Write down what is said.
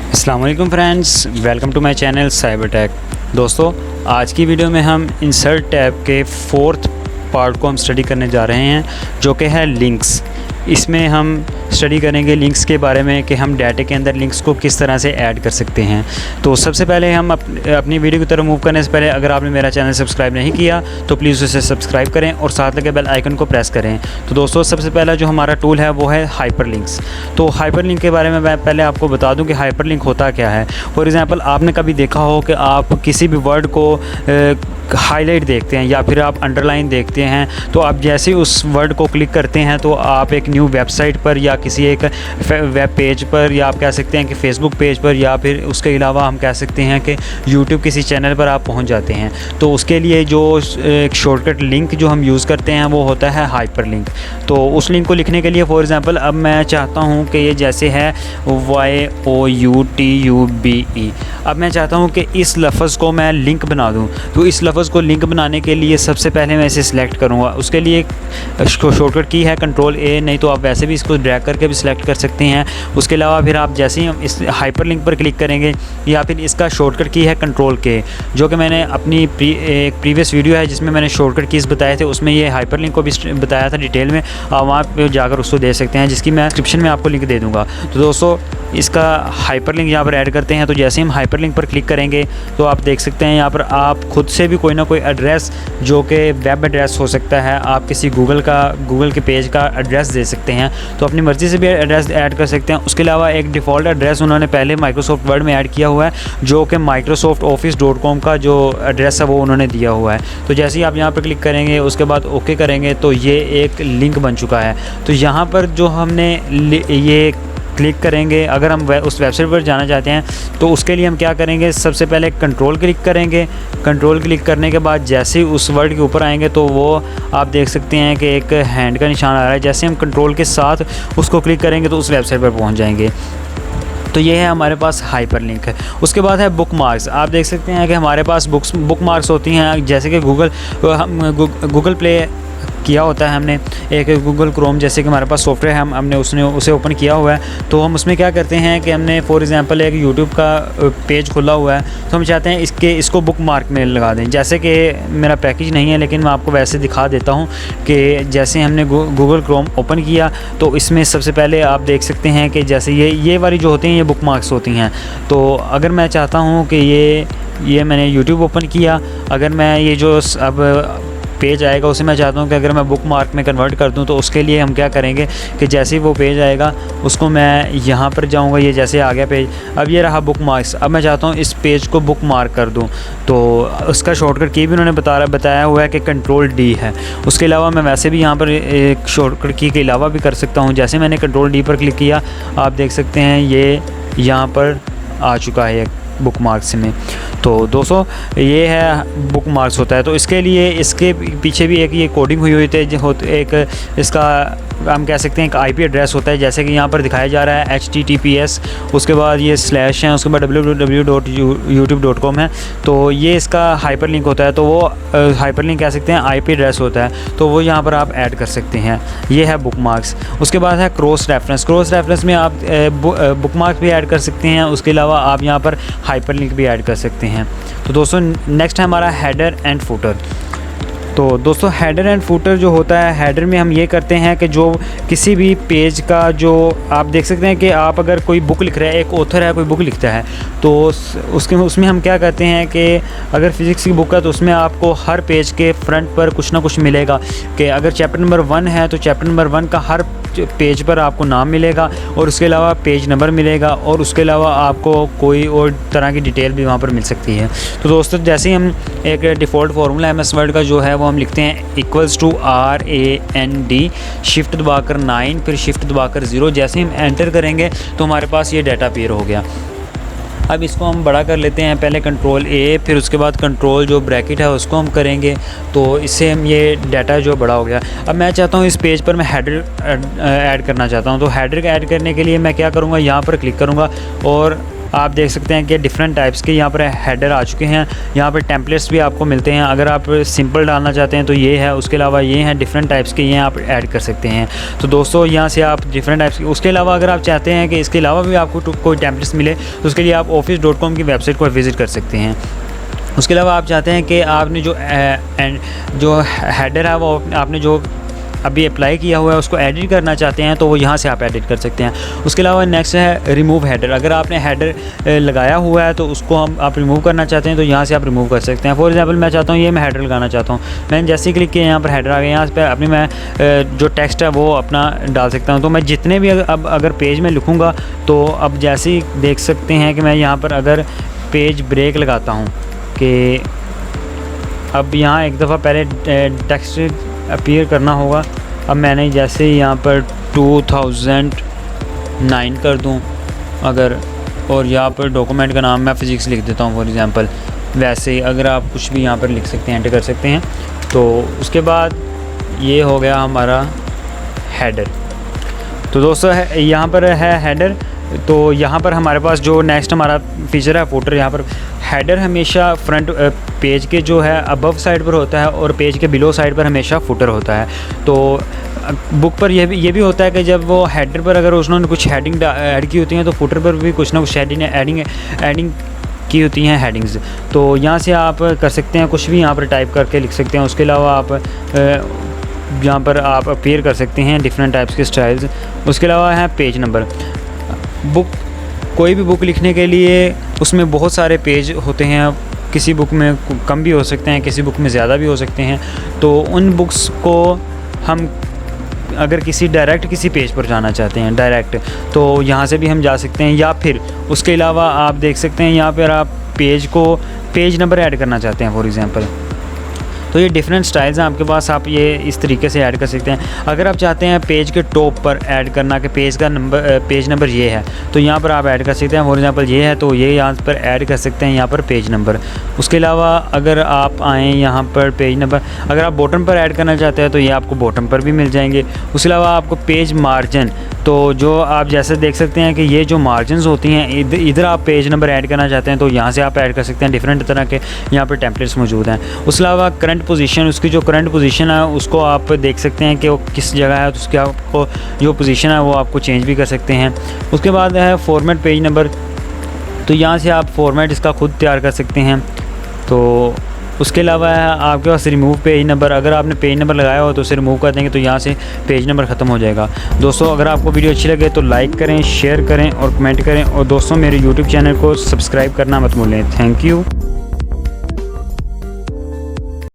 अस्सलाम वालेकुम friends, welcome to my channel Cyber Tech. दोस्तों, आज की वीडियो में हम इंसर्ट टैब के 4th पार्ट को हम स्टडी करने जा रहे हैं, जो कि है लिंक्स। इसमें हम स्टडी करेंगे लिंक्स के बारे में कि हम डाटा के अंदर लिंक्स को किस तरह से ऐड कर सकते हैं। तो सबसे पहले हम अपनी वीडियो की तरफ मूव करने से पहले अगर आपने मेरा चैनल सब्सक्राइब नहीं किया तो प्लीज़ उसे सब्सक्राइब करें और साथ लगे बेल आइकन को प्रेस करें। तो दोस्तों, सबसे पहला जो हमारा टूल है वो है हाइपरलिंक्स। तो हाइपरलिंक के बारे में मैं पहले आपको बता दूं कि हाइपरलिंक होता क्या है। फॉर एग्ज़ाम्पल, आपने कभी देखा हो कि आप किसी भी वर्ड को हाईलाइट देखते हैं या फिर आप अंडरलाइन देखते हैं, तो आप जैसे उस वर्ड को क्लिक करते हैं तो आप एक न्यू वेबसाइट पर या किसी एक वेब पेज पर, या आप कह सकते हैं कि फेसबुक पेज पर, या फिर उसके अलावा हम कह सकते हैं कि यूट्यूब किसी चैनल पर आप पहुंच जाते हैं। तो उसके लिए जो एक शॉर्टकट लिंक जो हम यूज़ करते हैं वो होता है हाइपरलिंक। तो उस लिंक को लिखने के लिए फॉर एग्ज़ाम्पल अब मैं चाहता हूं कि ये जैसे है YOUTUBE, अब मैं चाहता हूं कि इस लफ्ज़ को मैं लिंक बना दूं। तो इस लफ्ज़ को लिंक बनाने के लिए सबसे पहले मैं इसे सिलेक्ट करूँगा। उसके लिए शॉर्टकट की है Ctrl+A, नहीं तो आप वैसे भी इसको ड्रैग करके भी सिलेक्ट कर सकते हैं। उसके अलावा फिर आप जैसे ही इस हाइपरलिंक पर क्लिक करेंगे, या फिर इसका शॉर्टकट की है Ctrl+K, जो कि मैंने अपनी एक प्रीवियस वीडियो है जिसमें मैंने शॉर्टकट कीज़ बताए थे, उसमें ये हाइपरलिंक को भी बताया था डिटेल में। आप वहाँ पर जाकर उसको दे सकते हैं, जिसकी मैं डिस्क्रिप्शन में आपको लिंक दे दूँगा। तो दोस्तों, इसका हाइपरलिंक यहाँ पर ऐड करते हैं। तो जैसे हम हाइपरलिंक पर क्लिक करेंगे तो आप देख सकते हैं यहाँ पर आप खुद से भी कोई ना कोई एड्रेस, जो कि वेब एड्रेस हो सकता है, आप किसी गूगल के पेज का एड्रेस दे सकते हैं। तो अपनी मर्ज़ी से भी एड्रेस ऐड कर सकते हैं। उसके अलावा एक डिफ़ॉल्ट एड्रेस उन्होंने पहले माइक्रोसॉफ्ट वर्ड में ऐड किया हुआ है, जो कि microsoftoffice.com का जो एड्रेस है वो उन्होंने दिया हुआ है। तो जैसे ही आप यहाँ पर क्लिक करेंगे, उसके बाद ओके करेंगे, तो ये एक लिंक बन चुका है। तो यहाँ पर जो हमने ये क्लिक करेंगे, अगर हम उस वेबसाइट पर जाना चाहते हैं तो उसके लिए हम क्या करेंगे, सबसे पहले कंट्रोल क्लिक करेंगे। कंट्रोल क्लिक करने के बाद जैसे ही उस वर्ड के ऊपर आएंगे तो वो आप देख सकते हैं कि एक हैंड का निशान आ रहा है। जैसे हम कंट्रोल के साथ उसको क्लिक करेंगे तो उस वेबसाइट पर पहुंच जाएंगे। तो ये है हमारे पास हाइपरलिंक है। उसके बाद है बुकमार्क्स। आप देख सकते हैं कि हमारे पास बुकमार्क्स होती हैं, जैसे कि गूगल प्ले किया होता है हमने, एक गूगल क्रोम जैसे कि हमारे पास सॉफ्टवेयर है, हमने उसे ओपन किया हुआ है। तो हम उसमें क्या करते हैं कि हमने फॉर एग्ज़ाम्पल एक यूट्यूब का पेज खुला हुआ है, तो हम चाहते हैं इसको बुक मार्क में लगा दें। जैसे कि मेरा पैकेज नहीं है, लेकिन मैं आपको वैसे दिखा देता हूं कि जैसे हमने गूगल क्रोम ओपन किया तो इसमें सबसे पहले आप देख सकते हैं कि जैसे ये वाली जो होती हैं ये बुक मार्क्स होती हैं। तो अगर मैं चाहता हूँ कि ये मैंने यूट्यूब ओपन किया, अगर मैं ये जो अब पेज आएगा उसे मैं चाहता हूँ कि अगर मैं बुक मार्क में कन्वर्ट कर दूँ, तो उसके लिए हम क्या करेंगे कि जैसे ही वो पेज आएगा उसको मैं यहाँ पर जाऊँगा, ये जैसे आ गया पेज, अब ये रहा बुक मार्क्स। अब मैं चाहता हूँ इस पेज को बुक मार्क कर दूँ, तो उसका शॉर्टकट की भी उन्होंने बताया हुआ है कि Ctrl+D है। उसके अलावा मैं वैसे भी यहाँ पर एक शॉर्टकट की के अलावा भी कर सकता हूँ। जैसे मैंने Ctrl+D पर क्लिक किया, आप देख सकते हैं ये यहाँ पर आ चुका है बुक मार्क्स में। तो दोस्तों, ये है बुक मार्क्स होता है। तो इसके लिए इसके पीछे भी एक ये कोडिंग हुई थी, एक इसका हम कह सकते हैं एक IP एड्रेस होता है, जैसे कि यहाँ पर दिखाया जा रहा है HTTPS, उसके बाद ये स्लैश है, उसके बाद www.youtube.com है। तो ये इसका हाइपरलिंक होता है। तो वो हाइपरलिंक कह सकते हैं IP एड्रेस होता है, तो वो यहाँ पर आप ऐड कर सकते हैं। ये है बुक मार्क्स। उसके बाद है क्रॉस रेफरेंस। क्रॉस रेफरेंस में आप बुक मार्क्स भी ऐड कर सकते हैं, उसके अलावा आप यहाँ पर हाइपरलिंक भी ऐड कर सकते हैं। तो दोस्तों, नेक्स्ट है हमारा हेडर एंड फुटर। तो दोस्तों, हेडर एंड फुटर जो होता है, हेडर में हम ये करते हैं कि जो किसी भी पेज का जो आप देख सकते हैं कि आप अगर कोई बुक लिख रहे हैं, एक ऑथर है कोई बुक लिखता है, तो उसमें हम क्या करते हैं कि अगर फिज़िक्स की बुक है तो उसमें आपको हर पेज के फ्रंट पर कुछ ना कुछ मिलेगा कि अगर चैप्टर नंबर 1 है तो चैप्टर नंबर 1 का हर पेज पर आपको नाम मिलेगा, और उसके अलावा पेज नंबर मिलेगा, और उसके अलावा आपको कोई और तरह की डिटेल भी वहाँ पर मिल सकती है। तो दोस्तों, जैसे ही हम एक डिफ़ॉल्ट फार्मूला MS वर्ड का जो है वो हम लिखते हैं =RAND, शिफ्ट दबाकर 9, फिर शिफ्ट दबाकर 0। जैसे ही हम एंटर करेंगे तो हमारे पास ये डाटा अपीयर हो गया। अब इसको हम बड़ा कर लेते हैं, पहले Ctrl+A, फिर उसके बाद कंट्रोल जो ब्रैकेट है उसको हम करेंगे, तो इससे हम ये डाटा जो बड़ा हो गया। अब मैं चाहता हूँ इस पेज पर मैं हेडर ऐड करना चाहता हूँ। तो हेडर ऐड करने के लिए मैं क्या करूँगा, यहाँ पर क्लिक करूँगा और आप देख सकते हैं कि डिफरेंट टाइप्स के यहाँ पर हेडर आ चुके हैं। यहाँ पर टेम्पलेट्स भी आपको मिलते हैं। अगर आप सिंपल डालना चाहते हैं तो ये है, उसके अलावा ये हैं डिफरेंट टाइप्स के, ये आप ऐड कर सकते हैं। तो दोस्तों यहाँ से आप डिफरेंट टाइप्स के, उसके अलावा अगर आप चाहते हैं कि इसके अलावा भी आपको कोई टेम्पलेट्स मिले तो उसके लिए आप office.com की वेबसाइट को विज़िट कर सकते हैं। उसके अलावा आप चाहते हैं कि आपने जो हेडर है वो आपने जो अभी अप्लाई किया हुआ है उसको एडिट करना चाहते हैं तो वो यहाँ से आप एडिट कर सकते हैं। उसके अलावा नेक्स्ट है रिमूव हेडर। अगर आपने हेडर लगाया हुआ है तो उसको आप रिमूव करना चाहते हैं तो यहाँ से आप रिमूव कर सकते हैं। फॉर एग्जांपल मैं चाहता हूँ ये मैं हेडर लगाना चाहता हूँ, मैंने जैसे ही क्लिक किया यहाँ पर हेडर आ गया। यहाँ पर अपनी मैं जो टेक्स्ट है वो अपना डाल सकता हूँ। तो मैं जितने भी अगर पेज में लिखूँगा तो अब जैसे ही देख सकते हैं कि मैं यहाँ पर अगर पेज ब्रेक लगाता हूँ कि अब यहाँ एक दफ़ा पहले टेक्स्ट अपीयर करना होगा। अब मैंने जैसे ही यहाँ पर 2009 कर दूँ अगर, और यहाँ पर डॉक्यूमेंट का नाम मैं फ़िज़िक्स लिख देता हूँ फॉर एग्ज़ाम्पल। वैसे ही अगर आप कुछ भी यहाँ पर लिख सकते हैं, एंटर कर सकते हैं। तो उसके बाद ये हो गया हमारा हेडर। तो दोस्तों यहाँ पर है हेडर। तो यहाँ पर हमारे पास जो नेक्स्ट हमारा फीचर है फुटर। यहाँ पर हेडर हमेशा फ्रंट पेज के जो है अबव साइड पर होता है और पेज के बिलो साइड पर हमेशा फुटर होता है। तो बुक पर ये भी होता है कि जब वो हेडर पर अगर उन्होंने कुछ हेडिंग ऐड की होती हैं तो फुटर पर भी कुछ ना कुछ एडिंग की होती हैं हेडिंग्स। तो यहाँ से आप कर सकते हैं, कुछ भी यहाँ पर टाइप करके लिख सकते हैं। उसके अलावा आप यहाँ पर आप अपीयर कर सकते हैं डिफरेंट टाइप्स के स्टाइल्स। उसके अलावा है पेज नंबर। कोई भी बुक लिखने के लिए उसमें बहुत सारे पेज होते हैं। किसी बुक में कम भी हो सकते हैं, किसी बुक में ज़्यादा भी हो सकते हैं। तो उन बुक्स को हम अगर किसी पेज पर जाना चाहते हैं डायरेक्ट, तो यहाँ से भी हम जा सकते हैं। या फिर उसके अलावा आप देख सकते हैं यहाँ पर आप पेज नंबर ऐड करना चाहते हैं फॉर एग्ज़ाम्पल। तो ये डिफरेंट स्टाइल्स हैं आपके पास, आप ये इस तरीके से ऐड कर सकते हैं। अगर आप चाहते हैं पेज के टॉप पर ऐड करना कि पेज नंबर ये है तो यहाँ पर आप ऐड कर सकते हैं। फॉर एग्जांपल ये है तो ये यहाँ पर ऐड कर सकते हैं यहाँ पर पेज नंबर। उसके अलावा अगर आप आएँ यहाँ पर पेज नंबर, अगर आप बॉटम पर ऐड करना चाहते हैं तो ये आपको बॉटम पर भी मिल जाएंगे। उसके अलावा आपको पेज मार्जिन, तो जो आप जैसे देख सकते हैं कि ये जो मार्जिन्स होती हैं इधर आप पेज नंबर ऐड करना चाहते हैं तो यहाँ से आप ऐड कर सकते हैं। डिफरेंट तरह के यहाँ पर टेम्पलेट्स मौजूद हैं। उसके अलावा करंट पोजीशन, उसकी जो करंट पोजीशन है उसको आप देख सकते हैं कि वो किस जगह है, तो उसके आपको जो पोजीशन है वो आपको चेंज भी कर सकते हैं। उसके बाद है फॉर्मेट पेज नंबर। तो यहाँ से आप फॉर्मेट इसका खुद तैयार कर सकते हैं। तो उसके अलावा है आपके पास रिमूव पेज नंबर। अगर आपने पेज नंबर लगाया हो तो उसे रिमूव कर देंगे तो यहाँ से पेज नंबर ख़त्म हो जाएगा। दोस्तों अगर आपको वीडियो अच्छी लगे तो लाइक करें, शेयर करें और कमेंट करें। और दोस्तों मेरे यूट्यूब चैनल को सब्सक्राइब करना मत भूलें। Thank you.